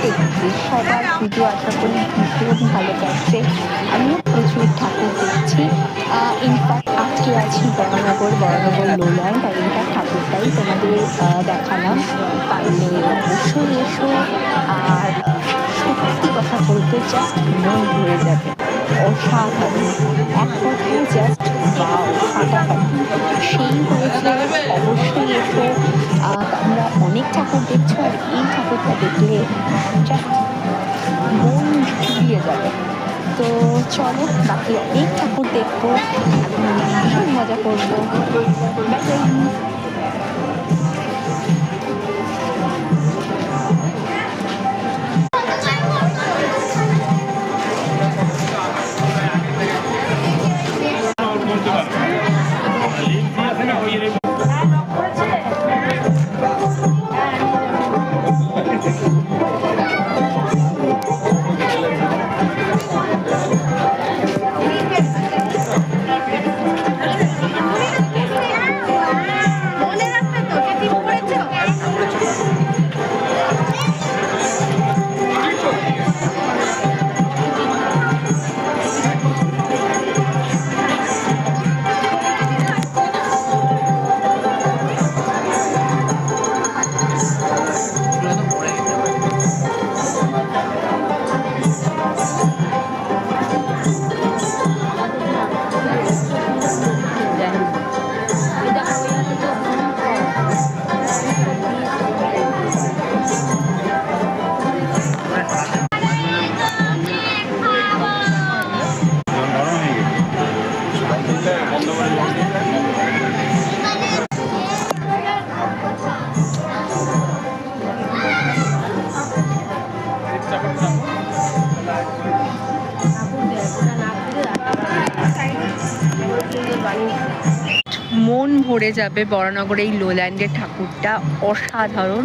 দেখছি সবার পুজো আশা করি ভীষণ ভালো কাটছে। আমিও প্রচুর ঠাকুর দেখছি। ইনফ্যাক্ট আজকে আছি বরানগর লোল্যান্ড, আর এইটা ঠাকুরটাই তোমাদের দেখালাম। পারলে অবশ্যই এসো। আর সত্যি কথা বলতে জাস্ট মন ভরে যাবে, অসাধারণ, এক কথায় জাস্ট বাও, ফাটাফাটি। সেই হয়েছে, অবশ্যই এসো। তোমরা অনেক ঠাকুর দেখছো, আর এই ঠাকুরটা দেখলে জাস্ট মন জুড়িয়ে যাবে। তো চলো, বাকি অনেক ঠাকুর দেখবো, ভীষণ মজা করবো। Bye bye. মন ভরে যাবে বরানগর এই লোল্যান্ডের ঠাকুরটা, অসাধারণ।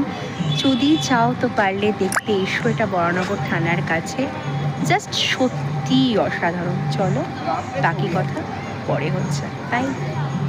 যদি চাও তো পারলে দেখতে এসো, এটা বরানগর থানার কাছে, জাস্ট সত্যিই অসাধারণ। চলো, বাকি কথা পরে হচ্ছে। তাই